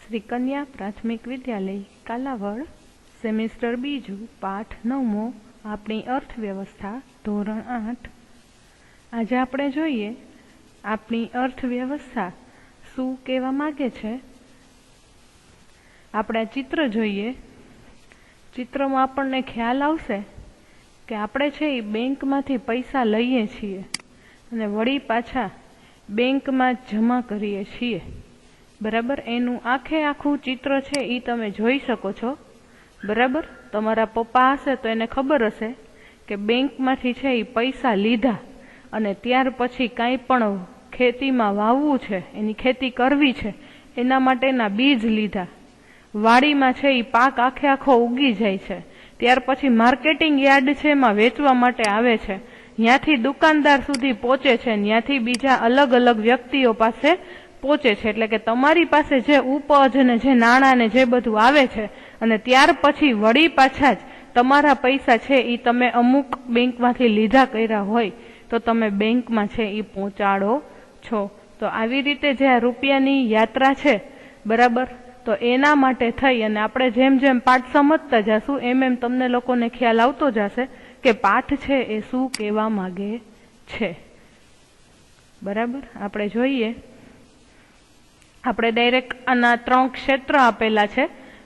શ્રી કન્યા પ્રાથમિક વિદ્યાલય કાલાવડ સેમેસ્ટર બીજું પાઠ 9મો આપણી અર્થવ્યવસ્થા ધોરણ 8। આજે આપણે જોઈએ આપણી અર્થવ્યવસ્થા શું કહેવા માંગે છે। આપણે ચિત્ર જોઈએ, ચિત્રમાં આપણને ખ્યાલ આવશે કે આપણે છે એ બેંકમાંથી પૈસા લઈએ છીએ અને વળી પાછા બેંકમાં જમા કરીએ છીએ, બરાબર। એનું આખું ચિત્ર છે એ તમે જોઈ શકો છો, બરાબર। તમારા પપ્પા હશે તો એને ખબર હશે કે બેંકમાંથી છે એ પૈસા લીધા અને ત્યાર પછી કાંઈ પણ ખેતીમાં વાવવું છે, એની ખેતી કરવી છે, એના માટેના બીજ લીધા, વાડીમાં છે એ પાક આખો ઉગી જાય છે, ત્યાર પછી માર્કેટિંગ યાર્ડ છે એમાં વેચવા માટે આવે છે, ત્યાંથી દુકાનદાર સુધી પહોંચે છે, ત્યાંથી બીજા અલગ અલગ વ્યક્તિઓ પાસે પહોંચે છે। એટલે કે તમારી પાસે જે ઉપજ ને જે નાણાં ને જે બધું આવે છે અને ત્યાર પછી વળી પાછા જ તમારા પૈસા છે એ તમે અમુક બેંકમાંથી લીધા કર્યા હોય તો તમે બેંકમાં છે એ પહોંચાડો છો। તો આવી રીતે જે આ રૂપિયાની યાત્રા છે, બરાબર, તો એના માટે થઈ અને આપણે જેમ જેમ પાઠ સમજતા જશું એમ તમને લોકોને ખ્યાલ આવતો જશે કે પાઠ છે એ શું કહેવા માંગે છે, બરાબર। આપણે જોઈએ, આપણે ડાયરેક્ટ આના 3 ક્ષેત્ર આપેલા છે,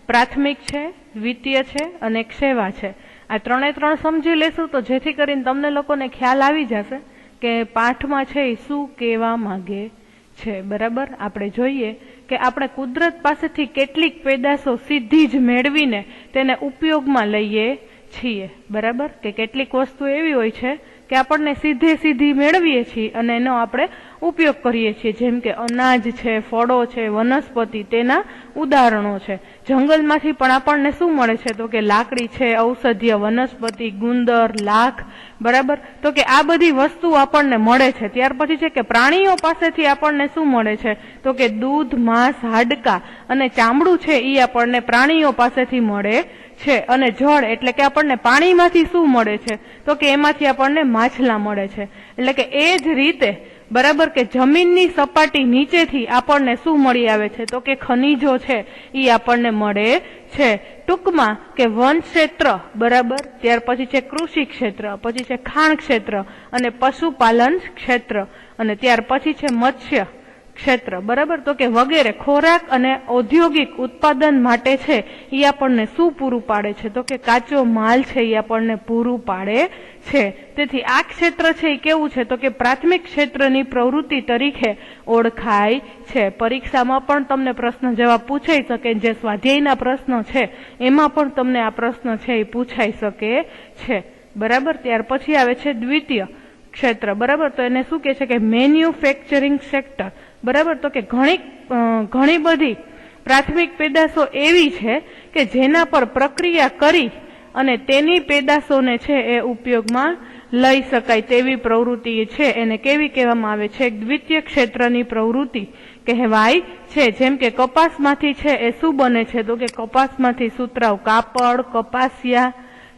પ્રાથમિક છે, દ્વિતીય છે અને એક સેવા છે। આ 3 સમજી લેશું તો જેથી કરીને તમને લોકોને ખ્યાલ આવી જશે કે પાઠમાં છે એ શું કહેવા માંગે છે, બરાબર। આપણે જોઈએ કે આપણે કુદરત પાસેથી કેટલીક પેદાશો સીધી જ મેળવીને તેને ઉપયોગમાં લઈએ છીએ, બરાબર। કે કેટલીક વસ્તુ એવી હોય છે કે આપણને સીધી મેળવીએ છીએ અને એનો આપણે ઉપયોગ કરીએ છીએ, જેમ કે અનાજ છે, ફળો છે, વનસ્પતિ, તેના ઉદાહરણો છે। જંગલમાંથી પણ આપણને શું મળે છે તો કે લાકડી છે, ઔષધીય વનસ્પતિ, ગુંદર, લાખ, બરાબર। તો કે આ બધી વસ્તુ આપણને મળે છે। ત્યાર પછી છે કે પ્રાણીઓ પાસેથી આપણને શું મળે છે તો કે દૂધ, માંસ, હાડકા અને ચામડું છે એ આપણને પ્રાણીઓ પાસેથી મળે છે। અને જળ એટલે કે આપણને પાણીમાંથી શું મળે છે તો કે એમાંથી આપણને માછલા મળે છે। એટલે કે એ જ રીતે, બરાબર, કે જમીનની સપાટી નીચેથી આપણને શું મળી આવે છે તો કે ખનીજો છે એ આપણને મળે છે। ટૂંકમાં કે વન ક્ષેત્ર, બરાબર, ત્યાર પછી છે કૃષિ ક્ષેત્ર, પછી છે ખાણ ક્ષેત્ર અને પશુપાલન ક્ષેત્ર અને ત્યાર પછી છે મત્સ્ય ક્ષેત્ર, બરાબર। તો કે વગેરે ખોરાક અને ઔદ્યોગિક ઉત્પાદન માટે છે એ આપણને શું પૂરું પાડે છે તો કે કાચો માલ છે એ આપણને પૂરું પાડે છે। તેથી આ ક્ષેત્ર છે એ કેવું છે તો કે પ્રાથમિક ક્ષેત્રની પ્રવૃત્તિ તરીકે ઓળખાય છે। પરીક્ષામાં પણ તમને પ્રશ્ન જવાબ પૂછાઈ શકે, જે સ્વાધ્યાયના પ્રશ્નો છે એમાં પણ તમને આ પ્રશ્ન છે એ પૂછાઈ શકે છે, બરાબર। ત્યાર પછી આવે છે દ્વિતીય ક્ષેત્ર, બરાબર। તો એને શું કહે છે કે મેન્યુફેક્ચરિંગ સેક્ટર, બરાબર। તો કે ઘણી બધી પ્રાથમિક પેદાશો એવી છે કે જેના પર પ્રક્રિયા કરી અને તેની પેદાશોને છે એ ઉપયોગમાં લઈ શકાય તેવી પ્રવૃત્તિ છે, એને કેવી કહેવામાં આવે છે, દ્વિતીય ક્ષેત્રની પ્રવૃત્તિ કહેવાય છે। જેમ કે કપાસમાંથી છે એ શું બને છે તો કે કપાસમાંથી સુતરાઉ કાપડ, કપાસિયા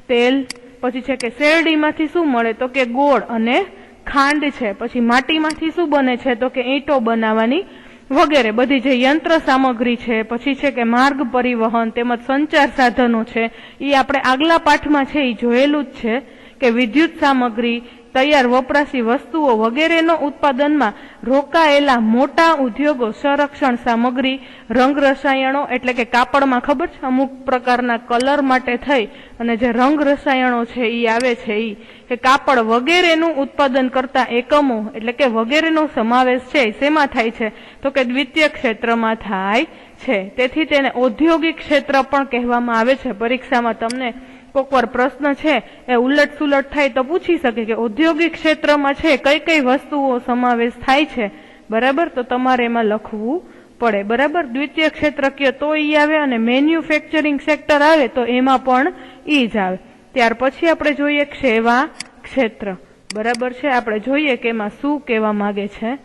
તેલ, પછી છે કે શેરડીમાંથી શું મળે તો કે ગોળ અને ખાંડ છે, પછી માટીમાંથી શું બને છે તો કે ઈંટો બનાવવાની વગેરે બધી જે યંત્ર સામગ્રી છે, પછી છે કે માર્ગ પરિવહન તેમજ સંચાર સાધનો છે એ આપણે આગલા પાઠમાં છે એ જોયેલું જ છે કે વિદ્યુત સામગ્રી, તૈયાર વપરાશી વસ્તુઓ વગેરેનો ઉત્પાદનમાં રોકાયેલા મોટા ઉદ્યોગો, સંરક્ષણ સામગ્રી, રંગ રસાયણો એટલે કે કાપડમાં ખબર છે અમુક પ્રકારના કલર માટે થઈ અને જે રંગ રસાયણો છે એ આવે છે એ કે કાપડ વગેરેનું ઉત્પાદન કરતા એકમો એટલે કે વગેરેનો સમાવેશ છે શેમાં થાય છે તો કે દ્વિતીય ક્ષેત્રમાં થાય છે। તેથી તેને ઔદ્યોગિક ક્ષેત્ર પણ કહેવામાં આવે છે। પરીક્ષામાં તમને કોકવાર પ્રશ્ન છે એ ઉલટ સુલટ થાય તો પૂછી શકે કે ઔદ્યોગિક ક્ષેત્રમાં છે કઈ વસ્તુઓ સમાવેશ થાય છે, બરાબર। તો તમારે એમાં લખવું પડે, બરાબર। દ્વિતીય ક્ષેત્ર કયો તો ઈ આવે અને મેન્યુફેક્ચરિંગ સેક્ટર આવે તો એમાં પણ ઈ જ આવે। ત્યાર પછી આપણે જોઈએ સેવા ક્ષેત્ર, બરાબર છે। આપણે જોઈએ કે એમાં શું કહેવા માંગે છે।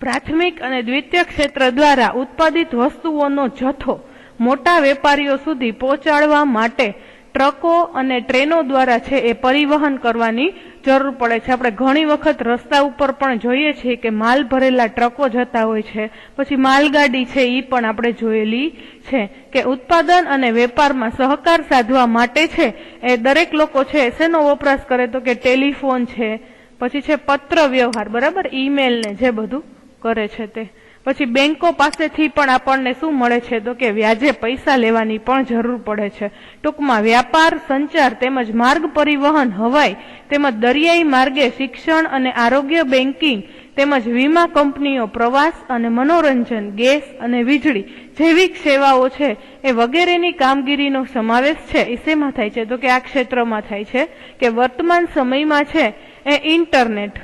પ્રાથમિક અને દ્વિતીય ક્ષેત્ર દ્વારા ઉત્પાદિત વસ્તુઓનો જથ્થો મોટા વેપારીઓ સુધી પહોંચાડવા માટે ટ્રકો અને ટ્રેનો દ્વારા છે એ પરિવહન કરવાની જરૂર પડે છે. આપણે ઘણી વખત રસ્તા ઉપર પણ જોઈએ છીએ કે માલ ભરેલા ટ્રકો જતા હોય છે, પછી માલગાડી છે એ પણ આપણે જોયેલી છે કે ઉત્પાદન અને વેપારમાં સહકાર સાધવા માટે છે એ દરેક લોકો છે શેનો વપરાશ કરે તો કે ટેલિફોન છે, પછી છે પત્ર વ્યવહાર, બરાબર, ઈમેલ ને જે બધું કરે છે તે. પછી બેંકો પાસેથી પણ આપણને શું મળે છે તો કે વ્યાજે પૈસા લેવાની પણ જરૂર પડે છે. ટૂંકમાં વ્યાપાર, સંચાર તેમજ માર્ગ પરિવહન, હવાઈ તેમજ દરિયાઈ માર્ગે શિક્ષણ અને આરોગ્ય, બેન્કિંગ તેમજ વીમા કંપનીઓ, પ્રવાસ અને મનોરંજન, ગેસ અને વીજળી જેવી સેવાઓ છે એ વગેરેની કામગીરીનો સમાવેશ છે એ શેમાં થાય છે તો કે આ ક્ષેત્રમાં થાય છે કે વર્તમાન સમયમાં છે એ ઇન્ટરનેટ,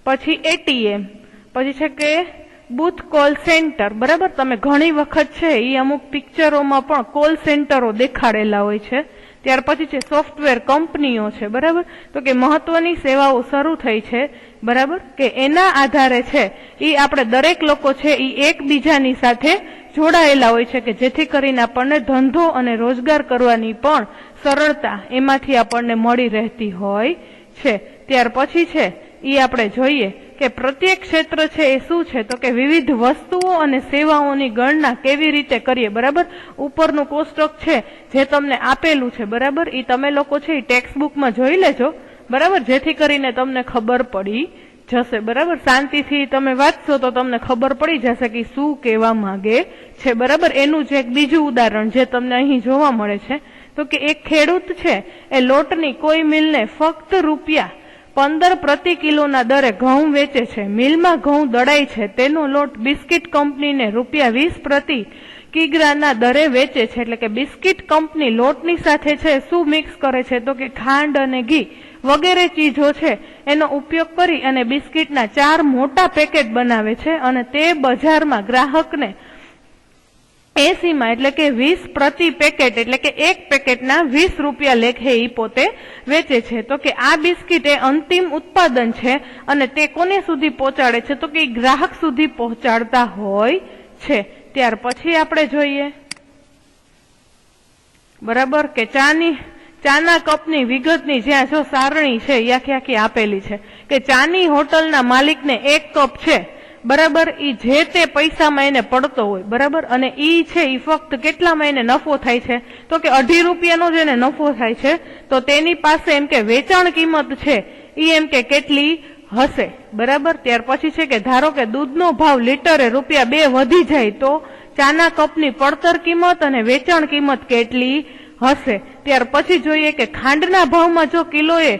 પછી એટીએમ, પછી છે કે બૂથ કોલ સેન્ટર, બરાબર. તમે ઘણી વખત છે એ અમુક પિક્ચરોમાં પણ કોલ સેન્ટરો દેખાડેલા હોય છે. ત્યાર પછી છે સોફ્ટવેર કંપનીઓ છે, બરાબર. તો કે મહત્વની સેવાઓ શરૂ થઈ છે, બરાબર, કે એના આધારે છે એ આપણે દરેક લોકો છે એ એકબીજાની સાથે જોડાયેલા હોય છે કે જેથી કરીને આપણને ધંધો અને રોજગાર કરવાની પણ સરળતા એમાંથી આપણને મળી રહેતી હોય છે. ત્યાર પછી છે એ આપણે જોઈએ કે પ્રત્યેક ક્ષેત્ર છે એ શું છે તો કે વિવિધ વસ્તુઓ અને સેવાઓની ગણના કેવી રીતે કરીએ, બરાબર. ઉપરનું કોષ્ટક છે જે તમને આપેલું છે, બરાબર, એ તમે લોકો છે એ ટેક્સ્ટ બુકમાં જોઈ લેજો, બરાબર, જેથી કરીને તમને ખબર પડી જશે, બરાબર. શાંતિથી તમે વાંચશો તો તમને ખબર પડી જશે કે શું કહેવા માંગે છે, બરાબર. એનું જ એક બીજું ઉદાહરણ જે તમને અહીં જોવા મળે છે તો કે એક ખેડૂત છે એ લોટની કોઈ મિલને ફક્ત ₹15 પ્રતિ કિલોના દરે ઘઉં વેચે છે. મિલમાં ઘઉં દળાય છે તેનો લોટ બિસ્કિટ કંપનીને ₹20 પ્રતિ કિગ્રાના દરે વેચે છે. એટલે કે બિસ્કિટ કંપની લોટની સાથે છે શું મિક્સ કરે છે તો કે ખાંડ અને ઘી વગેરે ચીજો છે એનો ઉપયોગ કરી અને બિસ્કિટના 4 મોટા પેકેટ બનાવે છે અને તે બજારમાં ગ્રાહકને 80 એટલે કે 20 પ્રતિ પેકેટ એટલે કે એક પેકેટના ₹20 લેખે ઈ પોતે વેચે છે. તો કે આ બિસ્કિટ એ અંતિમ ઉત્પાદન છે અને તે કોને સુધી પહોંચાડે છે તો કે ગ્રાહક સુધી પહોંચાડતા હોય છે. ત્યાર પછી આપણે જોઈએ, બરાબર, કે ચાના કપની વિગતની જ્યાં જો સારણી છે એ આખી આપેલી છે કે ચાની હોટલના માલિકને 1 કપ છે, બરાબર, ઈ જે તે પૈસામાં એને પડતો હોય, બરાબર, અને ઈ છે ઈ ફક્ત કેટલામાં એને નફો થાય છે તો કે ₹2.5 જ એને નફો થાય છે. તો તેની પાસે એમ કે વેચાણ કિંમત છે ઈ એમ કે કેટલી હશે, બરાબર. ત્યાર પછી છે કે ધારો કે દૂધનો ભાવ લીટરે ₹2 વધી જાય તો ચાના કપની પડતર કિંમત અને વેચાણ કિંમત કેટલી હશે. ત્યાર પછી જોઈએ કે ખાંડના ભાવમાં જો કિલોએ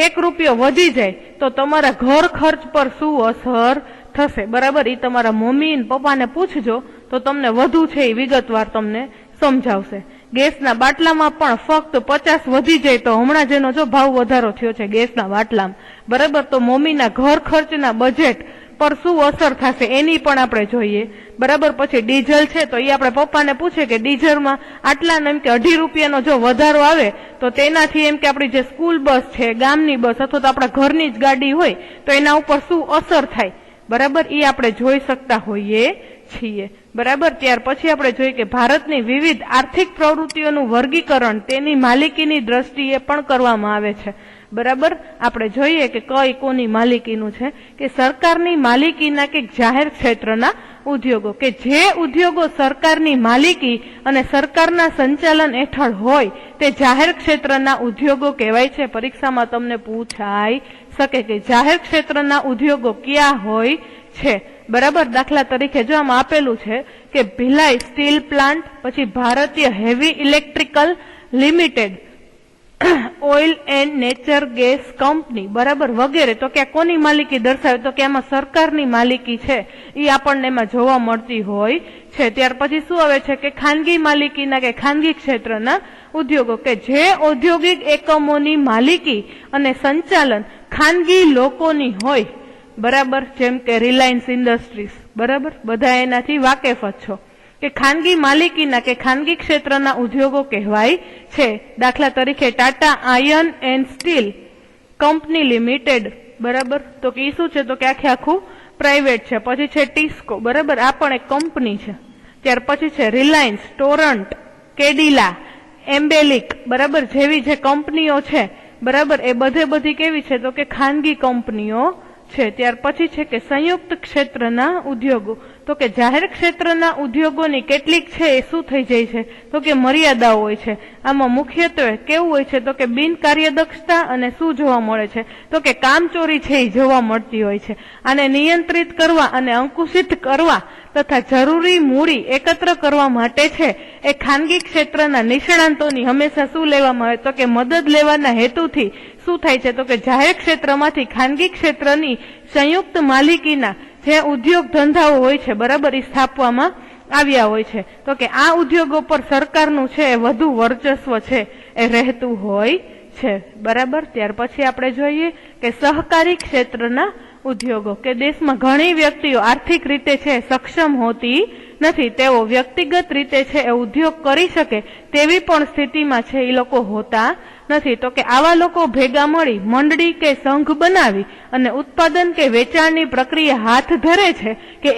₹1 વધી જાય તો તમારા ઘર ખર્ચ પર શું અસર થશે, બરાબર. એ તમારા મમ્મી અને પપ્પાને પૂછજો તો તમને વધુ છે એ વિગતવાર તમને સમજાવશે. ગેસના બાટલામાં પણ ફક્ત 50 વધી જાય તો હમણાં જેનો જો ભાવ વધારો થયો છે ગેસના બાટલામાં, બરાબર, તો મમ્મીના ઘર ખર્ચના બજેટ પર શું અસર થશે એની પણ આપણે જોઈએ, બરાબર. પછી ડીઝલ છે તો એ આપણે પપ્પાને પૂછે કે ડીઝલમાં આટલા એમ કે ₹2.5 જો વધારો આવે તો તેનાથી એમ કે આપણી જે સ્કૂલ બસ છે, ગામની બસ અથવા તો આપણા ઘરની જ ગાડી હોય તો એના ઉપર શું અસર થાય, બરાબર, એ આપણે જોઈ શકતા હોઈએ છીએ, બરાબર. ત્યાર પછી આપણે જોઈએ કે ભારતની વિવિધ આર્થિક પ્રવૃત્તિઓનું વર્ગીકરણ તેની માલિકીની દ્રષ્ટિએ પણ કરવામાં આવે છે, બરાબર. આપણે જોઈએ કે કઈ કોની માલિકીનું છે કે સરકારની માલિકીના કે જાહેર ક્ષેત્રના ઉદ્યોગો, કે જે ઉદ્યોગો સરકારની માલિકી અને સરકારના સંચાલન હેઠળ હોય તે જાહેર ક્ષેત્રના ઉદ્યોગો કહેવાય છે. પરીક્ષામાં તમને પૂછાઈ શકે કે જાહેર ક્ષેત્રના ઉદ્યોગો ક્યાં હોય છે, બરાબર. દાખલા તરીકે જો આમાં આપેલું છે કે ભિલાઈ સ્ટીલ પ્લાન્ટ, પછી ભારતીય heavy electrical limited, oil and nature gas company, બરાબર, વગેરે. તો કે આ કોની માલિકી દર્શાવે તો કે આમાં સરકારની માલિકી છે એ આપણને એમાં જોવા મળતી હોય છે. ત્યાર પછી શું આવે છે કે ખાનગી માલિકીના કે ખાનગી ક્ષેત્રના ઉદ્યોગો, કે જે ઔદ્યોગિક એકમોની માલિકી અને સંચાલન ખાનગી લોકોની હોય, બરાબર, જેમ કે રિલાયન્સ ઇન્ડસ્ટ્રીઝ, બરાબર, બધા એનાથી વાકેફ જ છો કે ખાનગી માલિકીના કે ખાનગી ક્ષેત્રના ઉદ્યોગો કહેવાય છે. દાખલા તરીકે Tata iron and steel company limited, બરાબર, તો કે શું છે તો કે આખું પ્રાઇવેટ છે. પછી છે ટિસ્કો, બરાબર, આ પણ એક કંપની છે. ત્યાર પછી છે રિલાયન્સ, ટોરન્ટ, કેડિલા, એમ્બેલિક, બરાબર, જેવી જે કંપનીઓ છે બરાબર, એ બધી કેવી છે તો કે ખાનગી કંપનીઓ છે. ત્યાર પછી છે કે સંયુક્ત ક્ષેત્રના ઉદ્યોગો, તો કે જાહેર ક્ષેત્રના ઉદ્યોગોની કેટલીક છે એ શું થઈ જાય છે તો કે મર્યાદાઓ હોય છે. આમાં મુખ્યત્વે કેવું હોય છે તો કે બિનકાર્યદક્ષતા અને શું જોવા મળે છે તો કે કામચોરી છે એ જોવા મળતી હોય છે. આને નિયંત્રિત કરવા અને અંકુશિત કરવા તથા જરૂરી મૂડી એકત્ર કરવા માટે છે એ ખાનગી ક્ષેત્રના નિષ્ણાંતોની હંમેશા શું લેવામાં આવે તો કે મદદ લેવાના હેતુથી શું થાય છે તો કે જાહેર ક્ષેત્રમાંથી ખાનગી ક્ષેત્રની સંયુક્ત માલિકીના જે ઉદ્યોગ ધંધાઓ હોય છે, બરાબર, એ સ્થાપવામાં આવ્યા હોય છે. તો કે આ ઉદ્યોગો પર સરકારનું છે એ વધુ વર્ચસ્વ છે એ રહેતું હોય છે, બરાબર. ત્યાર પછી આપણે જોઈએ કે સહકારી ક્ષેત્રના ઉદ્યોગો, કે દેશમાં ઘણી વ્યક્તિઓ આર્થિક રીતે છે સક્ષમ હોતી નથી, તેઓ વ્યક્તિગત રીતે છે એ ઉદ્યોગ કરી શકે તેવી પણ સ્થિતિમાં છે એ લોકો હોતા નથી. તો કે આવા લોકો ભેગા મળી મંડળી કે સંઘ બનાવી અને ઉત્પાદન કે વેચાણની પ્રક્રિયા હાથ ધરે છે કે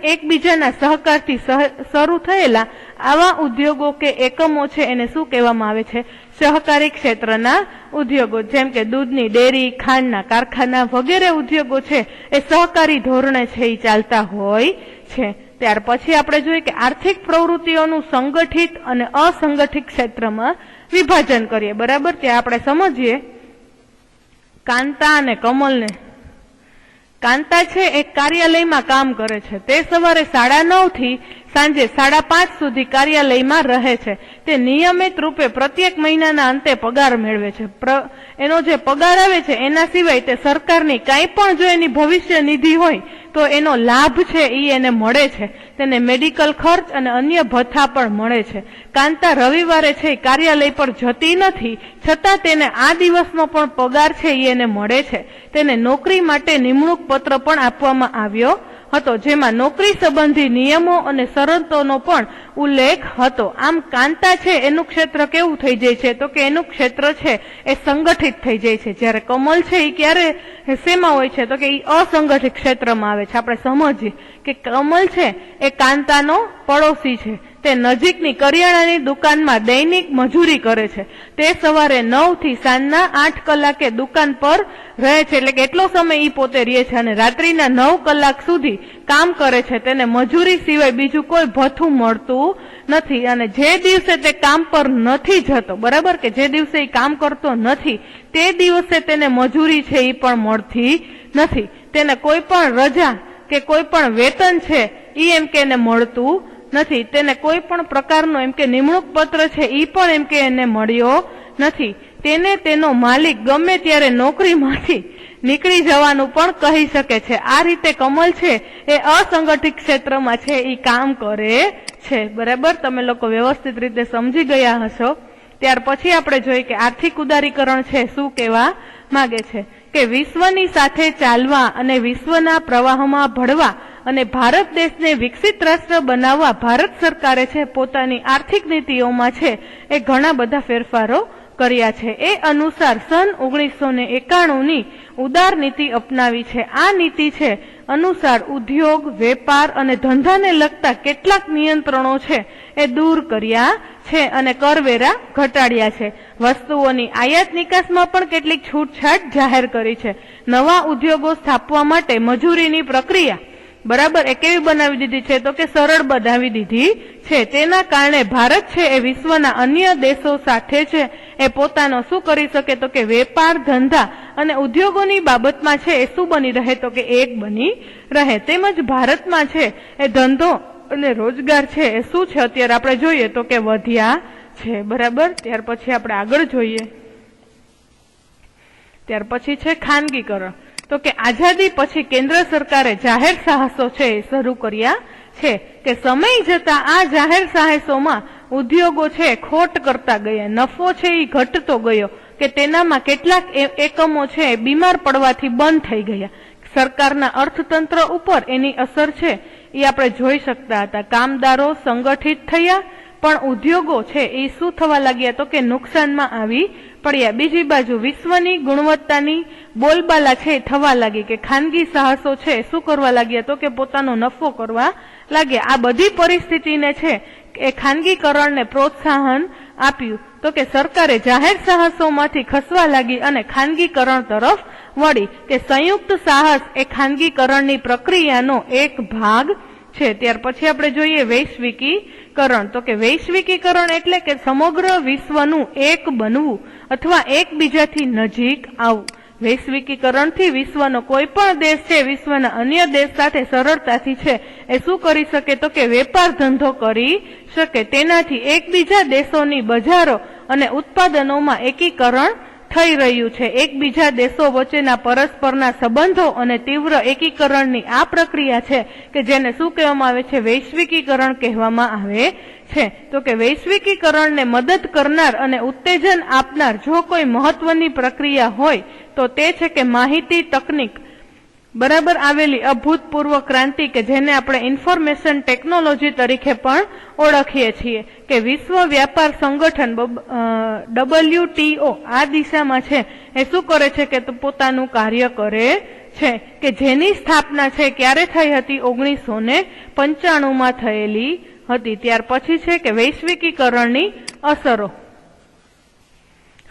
એકબીજાના સહકારથી શરૂ થયેલા આવા ઉદ્યોગો કે એકમો છે એને શું કહેવામાં આવે છે સહકારી ક્ષેત્રના ઉદ્યોગો. જેમ કે દૂધની ડેરી, ખાંડના કારખાના વગેરે ઉદ્યોગો છે એ સહકારી ધોરણે છે એ ચાલતા હોય છે. ત્યાર પછી આપણે જોઈએ કે આર્થિક પ્રવૃત્તિઓનું સંગઠિત અને અસંગઠિત ક્ષેત્રમાં વિભાજન કરીએ, બરાબર. ત્યાં આપણે સમજીએ કાંતા અને કમલને. કાંતા છે એ કાર્યાલયમાં કામ કરે છે. તે સવારે 9:30 થી સાંજે 5:30 સુધી કાર્યાલયમાં રહે છે. તે નિયમિત રૂપે પ્રત્યેક મહિનાના અંતે પગાર મેળવે છે. એનો જે પગાર આવે છે એના સિવાય તે સરકારની કાંઈ પણ જો એની ભવિષ્ય નિધિ હોય તો એનો લાભ છે એ એને મળે છે. તેને મેડિકલ ખર્ચ અને અન્ય ભથ્થા પણ મળે છે. કાંતા રવિવારે છે કાર્યાલય પર જતી નથી, છતાં તેને આ દિવસનો પણ પગાર છે એ એને મળે છે. તેને નોકરી માટે નિમણૂક પત્ર પણ આપવામાં આવ્યો હતો, જેમાં નોકરી સંબંધી નિયમો અને શરતોનો પણ ઉલ્લેખ હતો. આમ કાંતા છે એનું ક્ષેત્ર કેવું થઈ જાય છે તો કે એનું ક્ષેત્ર છે એ સંગઠિત થઈ જાય છે. જ્યારે કમલ છે એ ક્યારે શેમાં હોય છે તો કે એ અસંગઠિત ક્ષેત્રમાં આવે છે. આપણે સમજીએ કે કમલ છે એ કાંતાનો પડોશી છે. તે નજીકની કરિયાણાની દુકાનમાં દૈનિક મજૂરી કરે છે. તે સવારે 9 થી સાંજના 8 કલાકે દુકાન પર રહે છે, એટલે કે એટલો સમય ઈ પોતે રહે છે અને રાત્રિના 9 કલાક સુધી કામ કરે છે. તેને મજૂરી સિવાય બીજું કોઈ ભથ્થું મળતું નથી. અને જે દિવસે તે કામ પર નથી જતો, બરાબર, કે જે દિવસે એ કામ કરતો નથી તે દિવસે તેને મજૂરી છે એ પણ મળતી નથી. તેને કોઈ પણ રજા કે કોઈ પણ વેતન છે એ એમ કે એને મળતું નથી. તેને કોઈ પણ પ્રકારનો એમ કે નિમણૂક પત્ર છે એ પણ એમ કે એને મળ્યો નથી. તેને તેનો માલિક ગમે ત્યારે નોકરીમાંથી નીકળી જવાનું પણ કહી શકે છે. આ રીતે કમલ છે એ અસંગઠિત ક્ષેત્રમાં છે એ કામ કરે છે, બરાબર. તમે લોકો વ્યવસ્થિત રીતે સમજી ગયા હશો. ત્યાર પછી આપણે જોઈએ કે આર્થિક ઉદારીકરણ છે શું કહેવા માંગે છે કે વિશ્વની સાથે ચાલવા અને વિશ્વના પ્રવાહમાં ભળવા અને ભારત દેશને વિકસિત રાષ્ટ્ર બનાવવા ભારત સરકારે છે પોતાની આર્થિક નીતિઓમાં છે એ ઘણા બધા ફેરફારો કર્યા છે. એ અનુસાર સન 1991ની ઉદાર નીતિ અપનાવી છે. આ નીતિ છે અનુસાર ઉદ્યોગ, વેપાર અને ધંધાને લગતા કેટલાક નિયંત્રણો છે એ દૂર કર્યા છે અને કરવેરા ઘટાડ્યા છે. વસ્તુઓની આયાત નિકાસમાં પણ કેટલીક છૂટછાટ જાહેર કરી છે. નવા ઉદ્યોગો સ્થાપવા માટે મજૂરીની પ્રક્રિયા, બરાબર, એ કેવી બનાવી દીધી છે તો કે સરળ બનાવી દીધી છે. તેના કારણે ભારત છે એ વિશ્વના અન્ય દેશો સાથે છે એ પોતાનો શું કરી શકે તો કે વેપાર, ધંધા અને ઉદ્યોગોની બાબતમાં છે એ શું બની રહે તો કે એક બની રહે. તેમજ ભારતમાં છે એ ધંધો અને રોજગાર છે એ શું છે અત્યારે આપણે જોઈએ તો કે વધ્યા છે, બરાબર. ત્યાર પછી આપણે આગળ જોઈએ. ત્યાર પછી છે ખાનગીકરણ. તો કે આઝાદી પછી કેન્દ્ર સરકારે જાહેર સાહસો છે એ શરૂ કર્યા છે કે સમય જતા આ જાહેર સાહસોમાં ઉદ્યોગો છે ખોટ કરતા ગયા, નફો છે એ ઘટતો ગયો કે તેનામાં કેટલાક એકમો છે બીમાર પડવાથી બંધ થઈ ગયા. સરકારના અર્થતંત્ર ઉપર એની અસર છે એ આપણે જોઈ શકતા હતા. કામદારો સંગઠિત થયા પણ ઉદ્યોગો છે એ શું થવા લાગ્યા તો કે નુકસાનમાં આવી પડ્યા. બીજી બાજુ વિશ્વની ગુણવત્તાની બોલબાલા છે થવા લાગી કે ખાનગી સાહસો છે શું કરવા લાગ્યા તો કે પોતાનો નફો કરવા લાગ્યા. આ બધી પરિસ્થિતિને છે એ ખાનગીકરણને પ્રોત્સાહન આપ્યું. તો કે સરકારે જાહેર સાહસોમાંથી ખસવા લાગી અને ખાનગીકરણ તરફ વળી, કે સંયુક્ત સાહસ એ ખાનગીકરણની પ્રક્રિયાનો એક ભાગ છે. ત્યાર પછી આપણે જોઈએ વૈશ્વિકીકરણ. તો કે વૈશ્વિકીકરણ એટલે કે સમગ્ર વિશ્વનું એક બનવું અથવા એકબીજાથી નજીક આવવું. વૈશ્વિકીકરણથી વિશ્વનો કોઈ પણ દેશ છે વિશ્વના અન્ય દેશ સાથે સરળતાથી છે એ શું કરી શકે, તો કે વેપાર ધંધો કરી શકે. તેનાથી એકબીજા દેશોની બજારો અને ઉત્પાદનોમાં એકીકરણ થઈ રહ્યું છે. એકબીજા દેશો વચ્ચેના પરસ્પરના સંબંધો અને તીવ્ર એકીકરણની આ પ્રક્રિયા છે કે જેને શું કહેવામાં આવે છે, વૈશ્વિકીકરણ કહેવામાં આવે છે. તો કે વૈશ્વિકીકરણને મદદ કરનાર અને ઉત્તેજન આપનાર જો કોઈ મહત્વની પ્રક્રિયા હોય તો તે છે કે માહિતી તકનીક બરાબર આવેલી અભૂતપૂર્વ ક્રાંતિ, કે જેને આપણે ઇન્ફોર્મેશન ટેકનોલોજી તરીકે પણ ઓળખીએ છીએ. કે વિશ્વ વ્યાપાર સંગઠન WTO આ દિશામાં છે એ શું કરે છે કે પોતાનું કાર્ય કરે છે, કે જેની સ્થાપના છે ક્યારે થઈ હતી, 1995માં થયેલી હતી. ત્યાર પછી છે કે વૈશ્વિકીકરણની અસરો.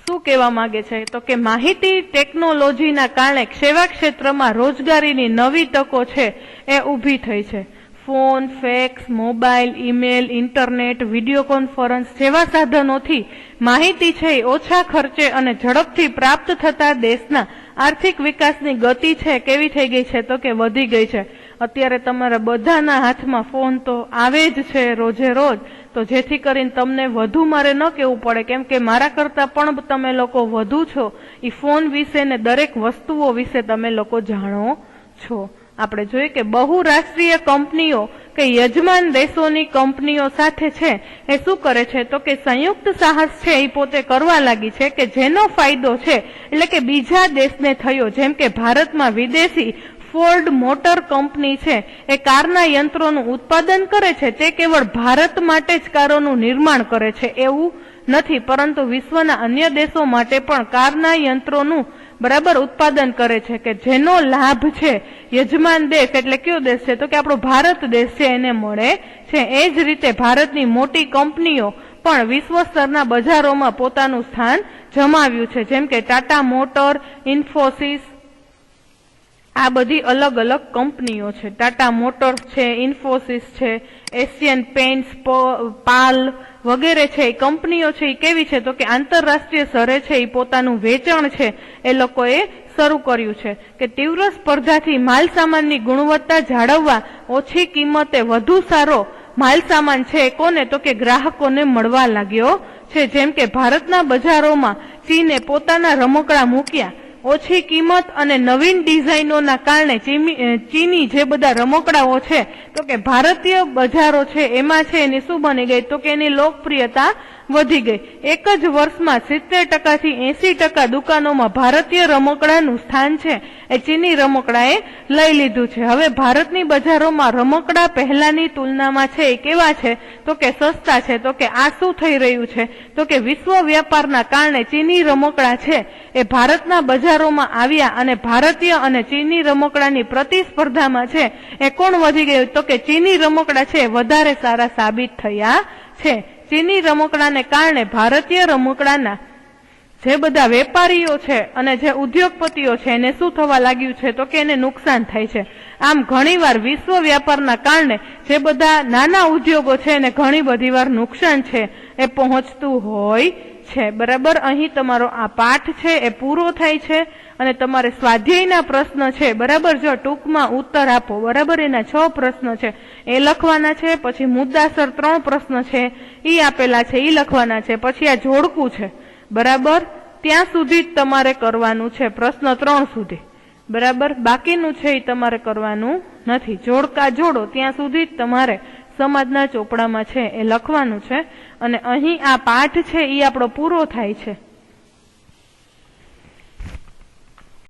શું કહેવા માંગે છે, તો કે માહિતી ટેકનોલોજીના કારણે સેવા ક્ષેત્રમાં રોજગારીની નવી તકો છે એ ઊભી થઈ છે. Phone, fax, mobile, email, internet, video conference જેવા સાધનોથી માહિતી છે એ ઓછા ખર્ચે અને ઝડપથી પ્રાપ્ત થતા દેશના આર્થિક વિકાસની ગતિ છે કેવી થઈ ગઈ છે, તો કે વધી ગઈ છે. અત્યારે તમારા બધાના હાથમાં ફોન તો આવે જ છે રોજે રોજ, તો જેથી કરીને તમને વધુ મારે ન કહેવું પડે, કેમ કે મારા કરતા પણ તમે લોકો વધુ છો એ ફોન વિશે ને દરેક વસ્તુઓ વિશે તમે લોકો જાણો છો. આપણે જોઈએ કે બહુરાષ્ટ્રીય કંપનીઓ કે યજમાન દેશોની કંપનીઓ સાથે છે એ શું કરે છે, તો કે સંયુક્ત સાહસ છે એ પોતે કરવા લાગી છે કે જેનો ફાયદો છે એટલે કે બીજા દેશને થયો. જેમ કે ભારતમાં વિદેશી ફોર્ડ મોટર કંપની છે એ કારના યંત્રોનું ઉત્પાદન કરે છે. તે કેવળ ભારત માટે જ કારોનું નિર્માણ કરે છે એવું નથી, પરંતુ વિશ્વના અન્ય દેશો માટે પણ કારના યંત્રોનું બરાબર ઉત્પાદન કરે છે, કે જેનો લાભ છે યજમાન દેશ એટલે કયો દેશ છે, તો કે આપણો ભારત દેશ છે એને મળે છે. એ જ રીતે ભારતની મોટી કંપનીઓ પણ વિશ્વ સ્તરના બજારોમાં પોતાનું સ્થાન જમાવ્યું છે. જેમ કે ટાટા મોટર, ઇન્ફોસિસ, આ બધી અલગ અલગ કંપનીઓ છે. ટાટા મોટર્સ છે, ઇન્ફોસિસ છે, એશિયન પેઇન્ટ્સ, પાલ વગેરે છે એ કંપનીઓ છે એ કેવી છે, તો કે આંતરરાષ્ટ્રીય સ્તરે છે એ પોતાનું વેચાણ છે એ લોકોએ શરૂ કર્યું છે. કે તીવ્ર સ્પર્ધાથી માલ સામાનની ગુણવત્તા જાળવવા ઓછી કિંમતે વધુ સારો માલ સામાન છે કોને, તો કે ગ્રાહકોને મળવા લાગ્યો છે. જેમ કે ભારતના બજારોમાં ચીને પોતાના રમકડા મૂક્યા. ઓછી કિંમત અને નવીન ડિઝાઇનોના કારણે ચીની જે બધા રમકડાઓ છે તો કે ભારતીય બજારો છે એમાં છે એની શું બની ગઈ, તો કે એની લોકપ્રિયતા વધી ગઈ. એક જ વર્ષમાં 70% થી 80% દુકાનોમાં ભારતીય રમકડાનું સ્થાન છે એ ચીની રમકડાએ લઈ લીધું છે. હવે ભારતની બજારોમાં રમકડા પહેલાની તુલનામાં છે એ કેવા છે, તો કે સસ્તા છે. તો કે આ શું થઈ રહ્યું છે, તો કે વિશ્વ વ્યાપારના કારણે ચીની રમકડા છે એ ભારતના બજારોમાં આવ્યા અને ભારતીય અને ચીની રમકડાની પ્રતિસ્પર્ધામાં છે એ કોણ વધી ગયું, તો કે ચીની રમકડા છે વધારે સારા સાબિત થયા છે. ચીની રમકડાને કારણે ભારતીય રમકડાના જે બધા વેપારીઓ છે અને જે ઉદ્યોગપતિઓ છે એને શું થવા લાગ્યું છે, તો કે એને નુકસાન થાય છે. આમ ઘણીવાર વિશ્વ વ્યાપારના કારણે જે બધા નાના ઉદ્યોગો છે એને ઘણી બધી વાર નુકસાન છે એ પહોંચતું હોય છે. બરાબર, અહીં તમારો આ પાઠ છે એ પૂરો થાય છે અને તમારે સ્વાધ્યાયના પ્રશ્ન છે બરાબર, જો ટૂંકમાં ઉત્તર આપો બરાબર. એના 6 પ્રશ્ન છે એ લખવાના છે, પછી મુદ્દાસર 3 પ્રશ્ન છે ઈ આપેલા છે ઈ લખવાના છે, પછી આ જોડકું છે બરાબર, ત્યાં સુધી જ તમારે કરવાનું છે, પ્રશ્ન 3 સુધી બરાબર. બાકીનું છે એ તમારે કરવાનું નથી. જોડકા જોડો ત્યાં સુધી જ તમારે સમાજના ચોપડામાં છે એ લખવાનું છે. અને અહીં આ પાઠ છે એ આપણો પૂરો થાય છે.